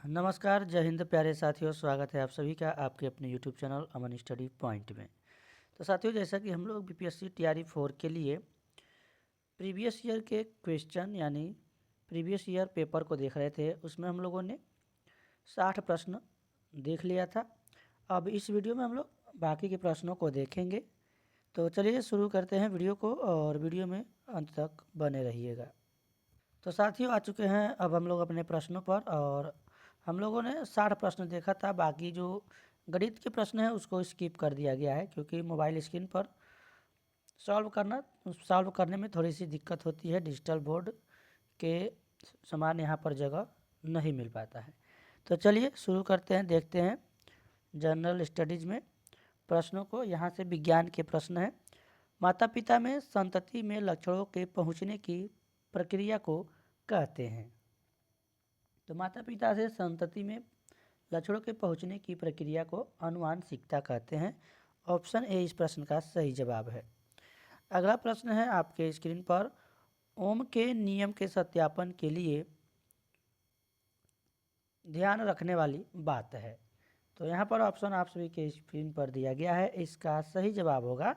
नमस्कार, जय हिंद प्यारे साथियों। स्वागत है आप सभी का आपके अपने यूट्यूब चैनल अमन स्टडी पॉइंट में। तो साथियों, जैसा कि हम लोग बीपीएससी टीआरई 4 के लिए प्रीवियस ईयर के क्वेश्चन यानी प्रीवियस ईयर पेपर को देख रहे थे, उसमें हम लोगों ने 60 प्रश्न देख लिया था। अब इस वीडियो में हम लोग बाकी के प्रश्नों को देखेंगे। तो चलिए शुरू करते हैं वीडियो को, और वीडियो में अंत तक बने रहिएगा। तो साथियों, आ चुके हैं अब हम लोग अपने प्रश्नों पर, और हम लोगों ने 60 प्रश्न देखा था। बाकी जो गणित के प्रश्न हैं उसको स्किप कर दिया गया है, क्योंकि मोबाइल स्क्रीन पर सॉल्व करने में थोड़ी सी दिक्कत होती है। डिजिटल बोर्ड के समान यहाँ पर जगह नहीं मिल पाता है। तो चलिए शुरू करते हैं, देखते हैं जनरल स्टडीज़ में प्रश्नों को। यहाँ से विज्ञान के प्रश्न हैं। माता पिता में संतति में लक्षणों के पहुँचने की प्रक्रिया को कहते हैं। तो माता पिता से संतति में लक्षणों के पहुंचने की प्रक्रिया को आनुवांशिकता कहते हैं। ऑप्शन ए इस प्रश्न का सही जवाब है। अगला प्रश्न है आपके स्क्रीन पर, ओम के नियम के सत्यापन के लिए ध्यान रखने वाली बात है। तो यहाँ पर ऑप्शन आप सभी के स्क्रीन पर दिया गया है। इसका सही जवाब होगा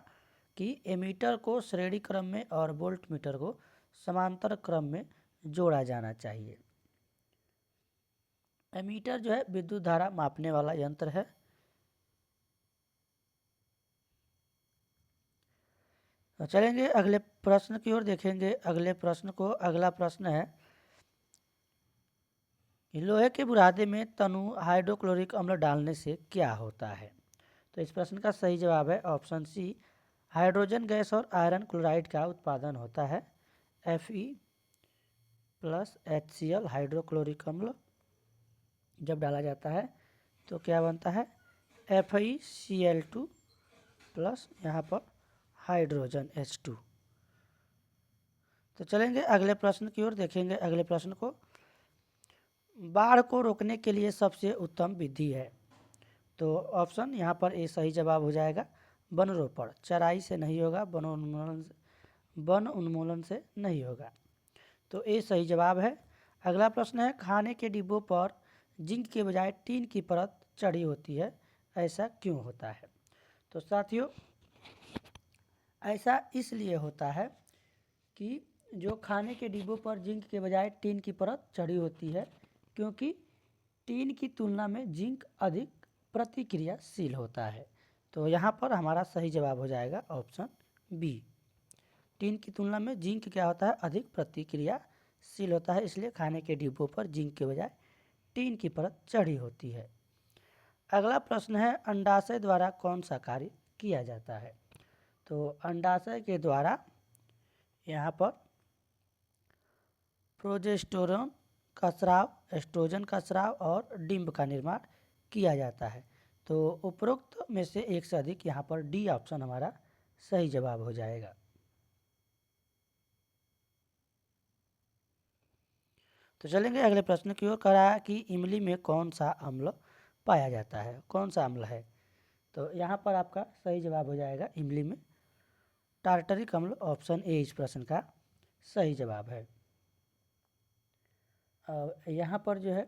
कि एमीटर को श्रेणी क्रम में और वोल्ट मीटर को समांतर क्रम में जोड़ा जाना चाहिए। एमीटर जो है विद्युत धारा मापने वाला यंत्र है। तो चलेंगे अगले प्रश्न की ओर, देखेंगे अगले प्रश्न को। अगला प्रश्न है, लोहे के बुरादे में तनु हाइड्रोक्लोरिक अम्ल डालने से क्या होता है। तो इस प्रश्न का सही जवाब है ऑप्शन सी, हाइड्रोजन गैस और आयरन क्लोराइड का उत्पादन होता है। Fe+HCl हाइड्रोक्लोरिक अम्ल जब डाला जाता है तो क्या बनता है, FeCl2 प्लस यहाँ पर हाइड्रोजन H2। तो चलेंगे अगले प्रश्न की ओर, देखेंगे अगले प्रश्न को। बाढ़ को रोकने के लिए सबसे उत्तम विधि है। तो ऑप्शन यहाँ पर ए सही जवाब हो जाएगा। वनरोपण, चराई से नहीं होगा, वन उन्मूलन से नहीं होगा। तो ए सही जवाब है। अगला प्रश्न है, खाने के डिब्बों पर जिंक के बजाय टीन की परत चढ़ी होती है, ऐसा क्यों होता है। तो साथियों, ऐसा इसलिए होता है कि जो खाने के डिब्बों पर जिंक के बजाय टीन की परत चढ़ी होती है, क्योंकि टीन की तुलना में जिंक अधिक प्रतिक्रियाशील होता है। तो यहाँ पर हमारा सही जवाब हो जाएगा ऑप्शन बी। टीन की तुलना में जिंक क्या होता है, अधिक प्रतिक्रियाशील होता है, इसलिए खाने के डिब्बों पर जिंक के बजाय टीन की परत चढ़ी होती है। अगला प्रश्न है, अंडाशय द्वारा कौन सा कार्य किया जाता है। तो अंडाशय के द्वारा यहाँ पर प्रोजेस्टेरोन का स्राव, एस्ट्रोजन का स्राव और डिंब का निर्माण किया जाता है। तो उपरोक्त में से एक से अधिक, यहाँ पर डी ऑप्शन हमारा सही जवाब हो जाएगा। तो चलेंगे अगले प्रश्न की ओर। कहा कि इमली में कौन सा अम्ल पाया जाता है, कौन सा अम्ल है। तो यहाँ पर आपका सही जवाब हो जाएगा इमली में टार्टरिक अम्ल। ऑप्शन ए इस प्रश्न का सही जवाब है। यहाँ पर जो है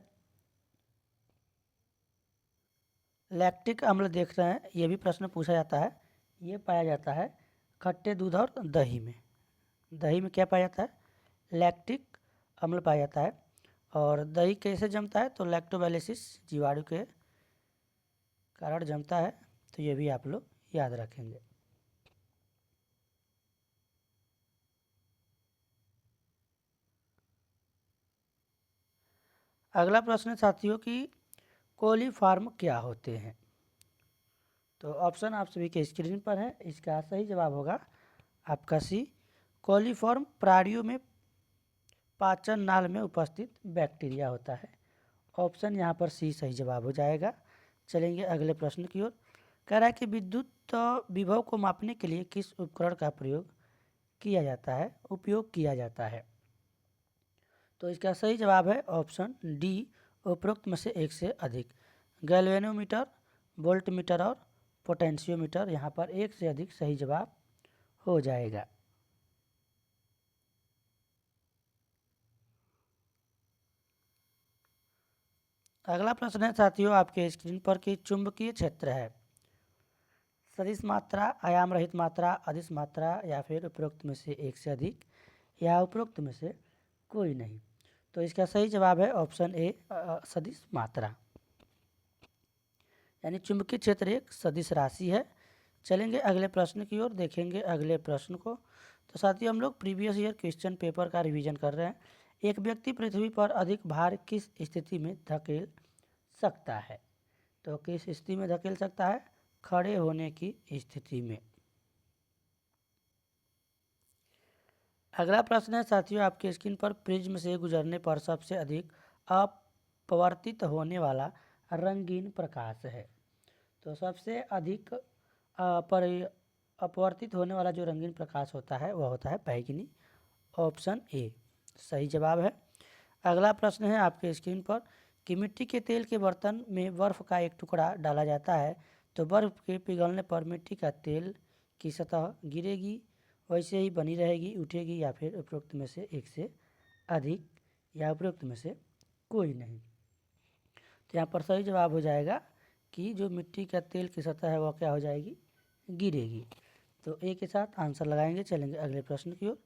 लैक्टिक अम्ल देख रहे हैं, ये भी प्रश्न पूछा जाता है। ये पाया जाता है खट्टे दूध और दही में। दही में क्या पाया जाता है, लैक्टिक अम्ल पाया जाता है। और दही कैसे जमता है, तो लैक्टोबाइलिसिस जीवाणु के कारण जमता है। तो ये भी आप लोग याद रखेंगे। अगला प्रश्न साथियों की, कोलीफॉर्म क्या होते हैं। तो ऑप्शन आप सभी के स्क्रीन पर है। इसका सही जवाब होगा आपका सी, कोलीफॉर्म प्राणियों में पाचन नाल में उपस्थित बैक्टीरिया होता है। ऑप्शन यहाँ पर सी सही जवाब हो जाएगा। चलेंगे अगले प्रश्न की ओर। कह रहा है कि विद्युत विभव को मापने के लिए किस उपकरण का उपयोग किया जाता है। तो इसका सही जवाब है ऑप्शन डी, उपरोक्त में से एक से अधिक। गैल्वेनोमीटर, वोल्टमीटर और पोटेंशियोमीटर, यहाँ पर एक से अधिक सही जवाब हो जाएगा। अगला प्रश्न है साथियों आपके स्क्रीन पर कि चुंबकीय क्षेत्र है सदिश मात्रा, आयाम रहित मात्रा, अदिश मात्रा या फिर उपरोक्त में से एक से अधिक या उपरोक्त में से कोई नहीं। तो इसका सही जवाब है ऑप्शन ए सदिश मात्रा, यानी चुंबकीय क्षेत्र एक सदिश राशि है। चलेंगे अगले प्रश्न की ओर, देखेंगे अगले प्रश्न को। तो साथियों हम लोग प्रीवियस ईयर क्वेश्चन पेपर का रिवीजन कर रहे हैं। एक व्यक्ति पृथ्वी पर अधिक भार किस स्थिति में धकेल सकता है? तो किस स्थिति में धकेल सकता है? खड़े होने की स्थिति में। अगला प्रश्न है साथियों आपके स्क्रीन पर प्रिज्म से गुजरने पर सबसे अधिक अपवर्तित होने वाला रंगीन प्रकाश है। तो सबसे अधिक अपवर्तित होने वाला जो रंगीन प्रकाश होता है वह होता है बैंगनी, ऑप्शन ए सही जवाब है। अगला प्रश्न है आपके स्क्रीन पर कि मिट्टी के तेल के बर्तन में बर्फ़ का एक टुकड़ा डाला जाता है तो बर्फ़ के पिघलने पर मिट्टी का तेल की सतह गिरेगी, वैसे ही बनी रहेगी, उठेगी या फिर उपरोक्त में से एक से अधिक या उपरोक्त में से कोई नहीं। तो यहाँ पर सही जवाब हो जाएगा कि जो मिट्टी का तेल की सतह है वह क्या हो जाएगी? गिरेगी। तो ए के साथ आंसर लगाएंगे। चलेंगे अगले प्रश्न की ओर।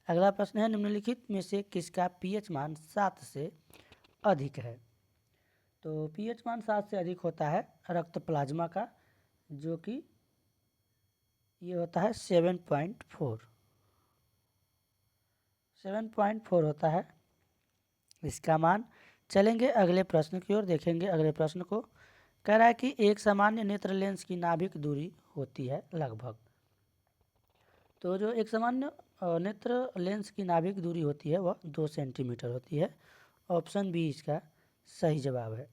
अगला प्रश्न है निम्नलिखित में से किसका पीएच मान 7 से अधिक है? तो पीएच मान 7 से अधिक होता है रक्त प्लाज्मा का, जो कि ये होता है 7.4 होता है इसका मान। चलेंगे अगले प्रश्न की ओर, देखेंगे अगले प्रश्न को। कह रहा है कि एक सामान्य नेत्र लेंस की नाभिक दूरी होती है लगभग। तो जो एक सामान्य नेत्र लेंस की नाभिक दूरी होती है वह 2 सेंटीमीटर होती है, ऑप्शन बी इसका सही जवाब है।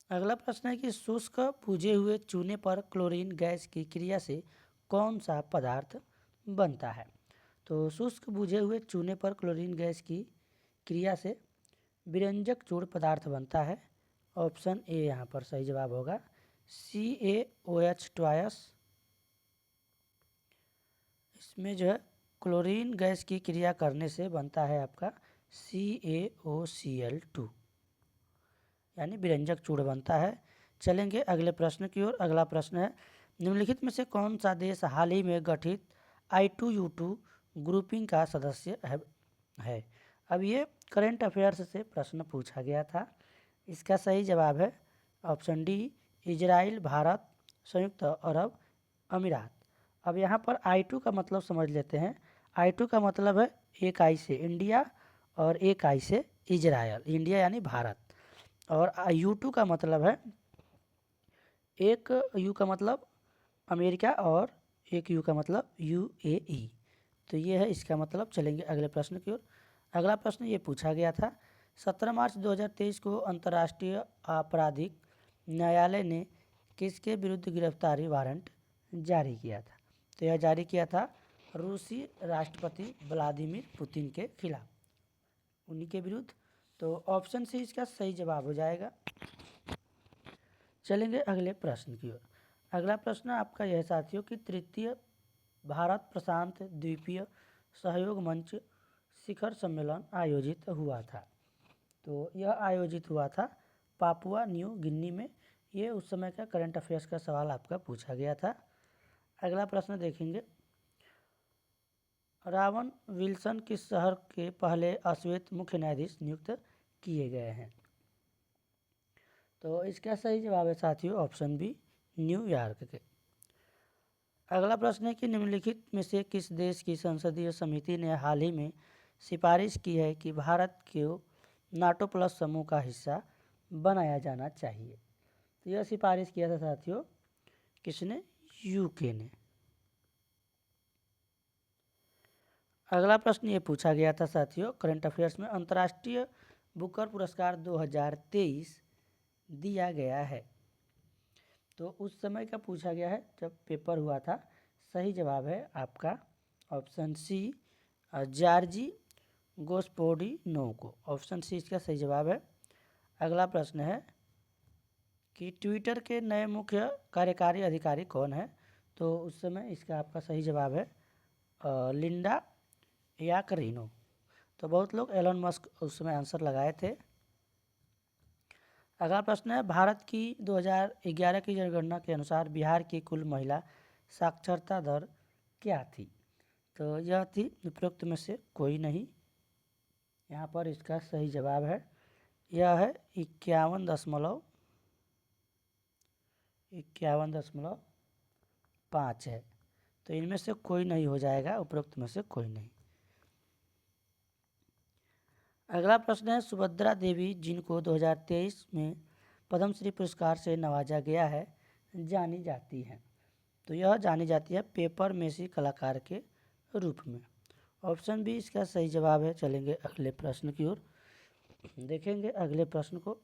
अगला प्रश्न है कि शुष्क बुझे हुए चूने पर क्लोरीन गैस की क्रिया से कौन सा पदार्थ बनता है? तो शुष्क बुझे हुए चूने पर क्लोरीन गैस की क्रिया से विरंजक चूर्ण पदार्थ बनता है, ऑप्शन ए यहाँ पर सही जवाब होगा CaOH2। इसमें जो है क्लोरीन गैस की क्रिया करने से बनता है आपका CaOCl2, यानी विरंजक चूर्ण बनता है। चलेंगे अगले प्रश्न की ओर। अगला प्रश्न है निम्नलिखित में से कौन सा देश हाल ही में गठित I2U2 ग्रुपिंग का सदस्य है? अब ये करेंट अफेयर्स से प्रश्न पूछा गया था। इसका सही जवाब है ऑप्शन डी इजराइल, भारत, संयुक्त अरब अमीरात। अब यहाँ पर I2 का मतलब समझ लेते हैं। I2 का मतलब है एक आई से इंडिया और एक आई से इजराइल, इंडिया यानी भारत। और U2 का मतलब है एक U का मतलब अमेरिका और एक U का मतलब UAE। तो ये है इसका मतलब। चलेंगे अगले प्रश्न की ओर। अगला प्रश्न ये पूछा गया था 17 मार्च 2023 को अंतर्राष्ट्रीय आपराधिक न्यायालय ने किसके विरुद्ध गिरफ्तारी वारंट जारी किया था? तो यह जारी किया था रूसी राष्ट्रपति व्लादिमीर पुतिन के खिलाफ, उन्हीं के विरुद्ध। तो ऑप्शन सी इसका सही जवाब हो जाएगा। चलेंगे अगले प्रश्न की ओर। अगला प्रश्न आपका यह साथियों कि तृतीय भारत प्रशांत द्वीपीय सहयोग मंच शिखर सम्मेलन आयोजित हुआ था। तो यह आयोजित हुआ था पापुआ न्यू गिनी में। ये उस समय का करंट अफेयर्स का सवाल आपका पूछा गया था। अगला प्रश्न देखेंगे रावन विल्सन किस शहर के पहले अश्वेत मुख्य न्यायाधीश नियुक्त किए गए हैं? तो इसका सही जवाब है साथियों ऑप्शन बी न्यूयॉर्क के। अगला प्रश्न है कि निम्नलिखित में से किस देश की संसदीय समिति ने हाल ही में सिफारिश की है कि भारत को नाटो प्लस समूह का हिस्सा बनाया जाना चाहिए? तो यह सिफारिश किया था साथियों किसने? यूके ने। अगला प्रश्न ये पूछा गया था साथियों करंट अफेयर्स में अंतर्राष्ट्रीय बुकर पुरस्कार 2023 दिया गया है। तो उस समय का पूछा गया है जब पेपर हुआ था। सही जवाब है आपका option C Georgi Gospodinov, option C इसका सही जवाब है। अगला प्रश्न है कि ट्विटर के नए मुख्य कार्यकारी अधिकारी कौन है? तो उस समय इसका आपका सही जवाब है लिंडा याकरिनो। तो बहुत लोग एलन मस्क उस समय आंसर लगाए थे। अगला प्रश्न है, भारत की 2011 की जनगणना के अनुसार बिहार की कुल महिला साक्षरता दर क्या थी? तो यह थी उपरोक्त में से कोई नहीं। यहाँ पर इसका सही जवाब है, यह है 51.5 है। तो इनमें से कोई नहीं हो जाएगा, उपरोक्त में से कोई नहीं। अगला प्रश्न है, सुभद्रा देवी जिनको 2023 में पद्मश्री पुरस्कार से नवाजा गया है, जानी जाती हैं। तो यह जानी जाती है पेपर मेसी कलाकार के रूप में। ऑप्शन बी इसका सही जवाब है। चलेंगे अगले प्रश्न की ओर, देखेंगे अगले प्रश्न को।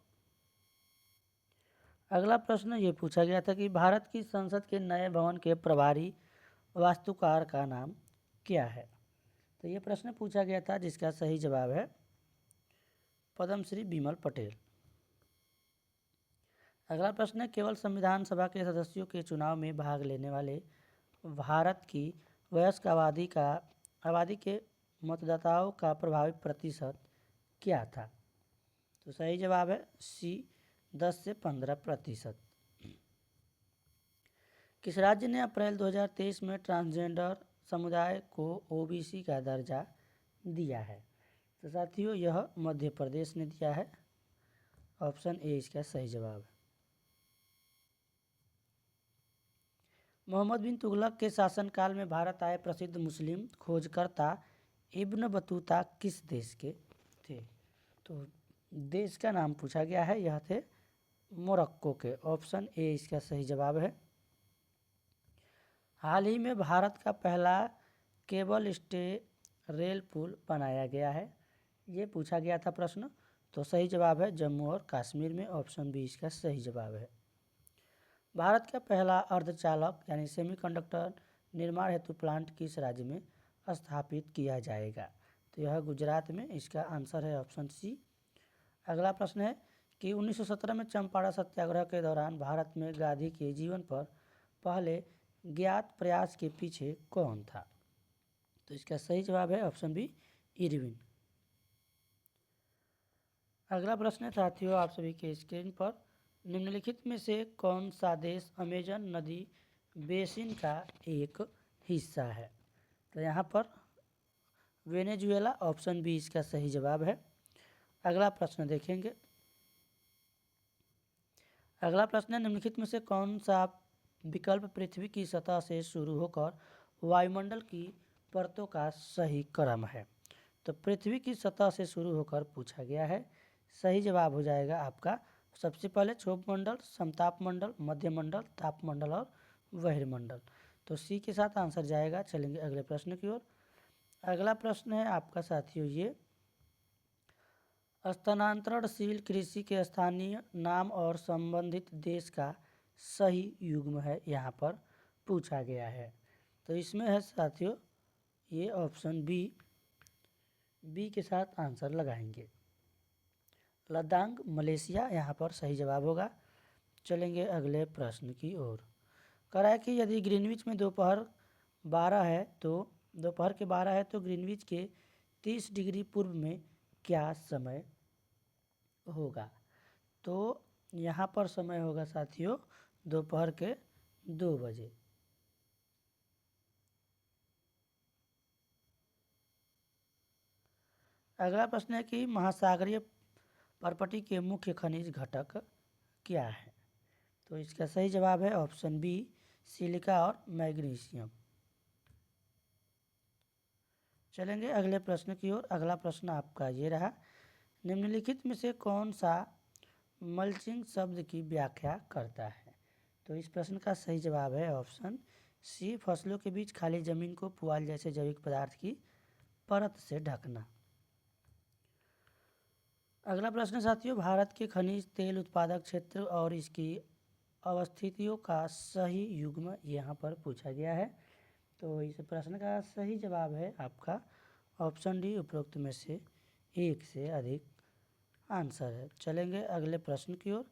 अगला प्रश्न ये पूछा गया था कि भारत की संसद के नए भवन के प्रभारी वास्तुकार का नाम क्या है? तो ये प्रश्न पूछा गया था, जिसका सही जवाब है पद्मश्री बिमल पटेल। अगला प्रश्न है, केवल संविधान सभा के सदस्यों के चुनाव में भाग लेने वाले भारत की वयस्क आबादी के मतदाताओं का प्रभावी प्रतिशत क्या था? तो सही जवाब है सी, 10 से 15%। किस राज्य ने अप्रैल 2023 में ट्रांसजेंडर समुदाय को ओबीसी का दर्जा दिया है? तो साथियों यह मध्य प्रदेश ने दिया है। ऑप्शन ए इसका सही जवाब है। मोहम्मद बिन तुगलक के शासनकाल में भारत आए प्रसिद्ध मुस्लिम खोजकर्ता इब्न बतूता किस देश के थे? तो देश का नाम पूछा गया है, यह थे मोरक्को के। ऑप्शन ए इसका सही जवाब है। हाल ही में भारत का पहला केबल स्टे रेल पुल बनाया गया है, ये पूछा गया था प्रश्न। तो सही जवाब है जम्मू और कश्मीर में। ऑप्शन बी इसका सही जवाब है। भारत का पहला अर्धचालक यानी सेमीकंडक्टर निर्माण हेतु प्लांट किस राज्य में स्थापित किया जाएगा? तो यह गुजरात में। इसका आंसर है ऑप्शन सी। अगला प्रश्न है कि 1917 में चंपारण सत्याग्रह के दौरान भारत में गांधी के जीवन पर पहले ज्ञात प्रयास के पीछे कौन था? तो इसका सही जवाब है ऑप्शन बी, इरविन। अगला प्रश्न है साथियों आप सभी के स्क्रीन पर, निम्नलिखित में से कौन सा देश अमेजन नदी बेसिन का एक हिस्सा है? तो यहाँ पर वेनेजुएला। ऑप्शन बी इसका सही जवाब है। अगला प्रश्न देखेंगे। अगला प्रश्न है, निम्नलिखित में से कौन सा विकल्प पृथ्वी की सतह से शुरू होकर वायुमंडल की परतों का सही क्रम है? तो पृथ्वी की सतह से शुरू होकर पूछा गया है। सही जवाब हो जाएगा आपका सबसे पहले क्षोभमंडल, समतापमंडल, मध्यमंडल, तापमंडल और बहिर्मंडल। तो सी के साथ आंसर जाएगा। चलेंगे अगले प्रश्न की ओर। अगला प्रश्न है आपका साथियों ये, स्थानांतरणशील कृषि के स्थानीय नाम और संबंधित देश का सही युग्म है, यहाँ पर पूछा गया है। तो इसमें है साथियों ये ऑप्शन बी के साथ आंसर लगाएंगे। लद्दाख मलेशिया यहाँ पर सही जवाब होगा। चलेंगे अगले प्रश्न की ओर। कह रहा है कि यदि ग्रीनविच में दोपहर के 12 है तो ग्रीनविच के 30 डिग्री पूर्व में क्या समय होगा? तो यहाँ पर समय होगा साथियों दोपहर के 2 बजे। अगला प्रश्न है कि महासागरीय पर्पटी के मुख्य खनिज घटक क्या है? तो इसका सही जवाब है ऑप्शन बी, सिलिका और मैग्नीशियम। चलेंगे अगले प्रश्न की ओर। अगला प्रश्न आपका ये रहा, निम्नलिखित में से कौन सा मल्चिंग शब्द की व्याख्या करता है? तो इस प्रश्न का सही जवाब है ऑप्शन सी, फसलों के बीच खाली जमीन को पुआल जैसे जैविक पदार्थ की परत से ढकना। अगला प्रश्न साथियों, भारत के खनिज तेल उत्पादक क्षेत्र और इसकी अवस्थितियों का सही युग्म यहाँ पर पूछा गया है। तो इस प्रश्न का सही जवाब है आपका ऑप्शन डी, उपरोक्त में से एक से अधिक आंसर है। चलेंगे अगले प्रश्न की ओर।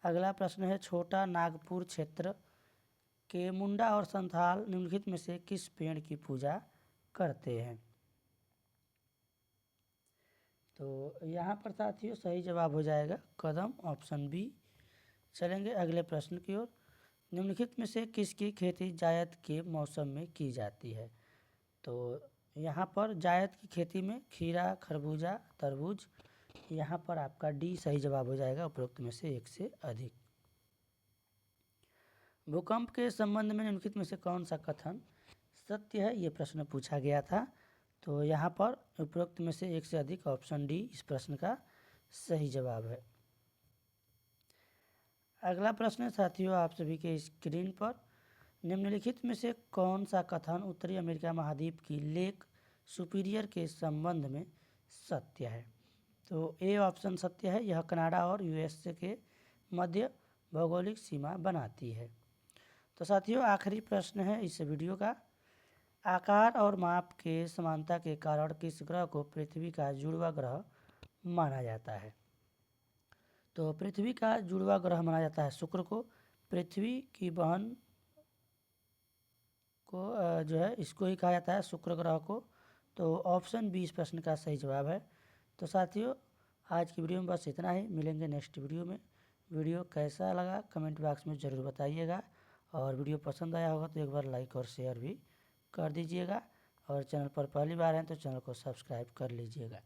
अगला प्रश्न है, छोटा नागपुर क्षेत्र के मुंडा और संथाल निम्नलिखित में से किस पेड़ की पूजा करते हैं? तो यहाँ पर साथियों सही जवाब हो जाएगा कदम, ऑप्शन बी। चलेंगे अगले प्रश्न की ओर। निम्नलिखित में से किसकी खेती जायद के मौसम में की जाती है? तो यहाँ पर जायद की खेती में खीरा, खरबूजा, तरबूज, यहाँ पर आपका डी सही जवाब हो जाएगा उपरोक्त में से एक से अधिक। भूकंप के संबंध में निम्नलिखित में से कौन सा कथन सत्य है? ये प्रश्न पूछा गया था। तो यहाँ पर उपरोक्त में से एक से अधिक, ऑप्शन डी इस प्रश्न का सही जवाब है। अगला प्रश्न है साथियों आप सभी के स्क्रीन पर। निम्नलिखित में से कौन सा कथन उत्तरी अमेरिका महाद्वीप की लेक सुपीरियर के संबंध में सत्य है? तो ए ऑप्शन सत्य है, यह कनाडा और यूएसए के मध्य भौगोलिक सीमा बनाती है। तो साथियों आखिरी प्रश्न है इस वीडियो का। आकार और माप के समानता के कारण किस ग्रह को पृथ्वी का जुड़वा ग्रह माना जाता है? तो पृथ्वी का जुड़वा ग्रह माना जाता है शुक्र को। पृथ्वी की बहन को जो है इसको ही कहा जाता है शुक्र ग्रह को। तो ऑप्शन बी इस प्रश्न का सही जवाब है। तो साथियों आज की वीडियो में बस इतना ही, मिलेंगे नेक्स्ट वीडियो में। वीडियो कैसा लगा कमेंट बॉक्स में ज़रूर बताइएगा, और वीडियो पसंद आया होगा तो एक बार लाइक और शेयर भी कर दीजिएगा, और चैनल पर पहली बार हैं तो चैनल को सब्सक्राइब कर लीजिएगा।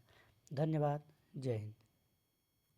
धन्यवाद। जय हिंद।